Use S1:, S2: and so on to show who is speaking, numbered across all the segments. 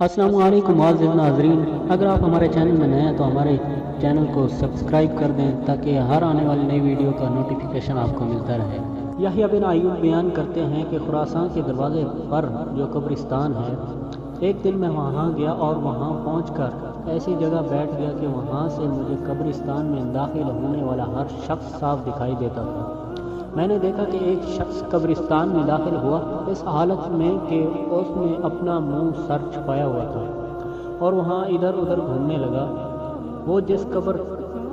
S1: السلام علیکم معزز ناظرین، اگر آپ ہمارے چینل میں نئے ہیں تو ہمارے چینل کو سبسکرائب کر دیں تاکہ ہر آنے والی نئی ویڈیو کا نوٹیفیکیشن آپ کو ملتا رہے۔ یحییٰ بن ایوب بیان کرتے ہیں کہ خراسان کے دروازے پر جو قبرستان ہے، ایک دن میں وہاں گیا اور وہاں پہنچ کر ایسی جگہ بیٹھ گیا کہ وہاں سے مجھے قبرستان میں داخل ہونے والا ہر شخص صاف دکھائی دیتا تھا۔ میں نے دیکھا کہ ایک شخص قبرستان میں داخل ہوا اس حالت میں کہ اس نے اپنا منہ سر چھپایا ہوا تھا اور وہاں ادھر ادھر گھومنے لگا۔ وہ جس قبر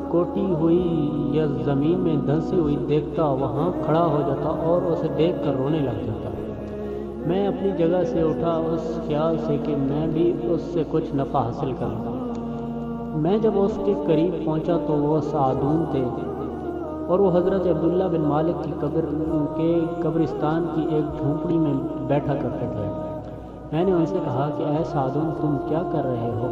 S1: کوٹی ہوئی یا زمین میں دھنسی ہوئی دیکھتا وہاں کھڑا ہو جاتا اور اسے دیکھ کر رونے لگ جاتا۔ میں اپنی جگہ سے اٹھا اس خیال سے کہ میں بھی اس سے کچھ نفع حاصل کروں۔ میں جب اس کے قریب پہنچا تو وہ سعدون تھے اور وہ حضرت عبداللہ بن مالک کی قبرستان کی ایک جھونپڑی میں بیٹھا کرتے تھے۔ میں نے ان سے کہا کہ اے سعدون، تم کیا کر رہے ہو؟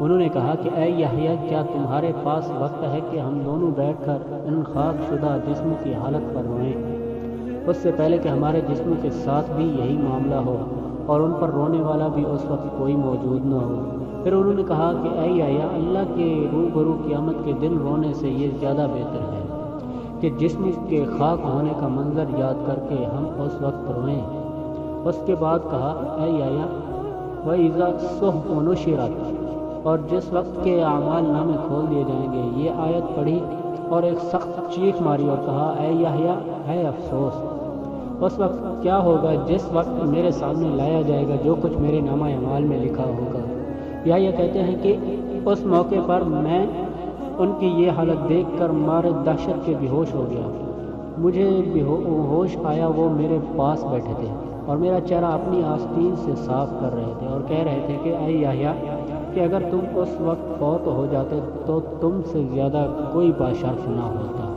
S1: انہوں نے کہا کہ اے یحییٰ، کیا تمہارے پاس وقت ہے کہ ہم دونوں بیٹھ کر ان خاک شدہ جسموں کی حالت پر روئیں، اس سے پہلے کہ ہمارے جسموں کے ساتھ بھی یہی معاملہ ہو اور ان پر رونے والا بھی اس وقت کوئی موجود نہ ہو؟ پھر انہوں نے کہا کہ اے یحییٰ، اللہ کے روبرو قیامت کے دن رونے سے یہ زیادہ بہتر ہے کہ جسم کے خاک ہونے کا منظر یاد کر کے ہم اس وقت روئیں۔ اس کے بعد کہا، اے یحییٰ، وَإِذَا الصُّحُفُ نُشِرَتْ، اور جس وقت کے اعمال نامے کھول دیے جائیں گے۔ یہ آیت پڑھی اور ایک سخت چیخ ماری اور کہا، اے یحییٰ، ہے افسوس اس وقت کیا ہوگا جس وقت میرے سامنے لایا جائے گا جو کچھ میرے نامہ اعمال میں لکھا ہوگا۔ یحییٰ کہتے ہیں کہ اس موقع پر میں ان کی یہ حالت دیکھ کر مارے دہشت کے بے ہوش ہو گیا۔ مجھے ہوش آیا، وہ میرے پاس بیٹھے تھے اور میرا چہرہ اپنی آستین سے صاف کر رہے تھے اور کہہ رہے تھے کہ اے یحییٰ، کہ اگر تم اس وقت فوت ہو جاتے تو تم سے زیادہ کوئی باشرف نہ ہوتا۔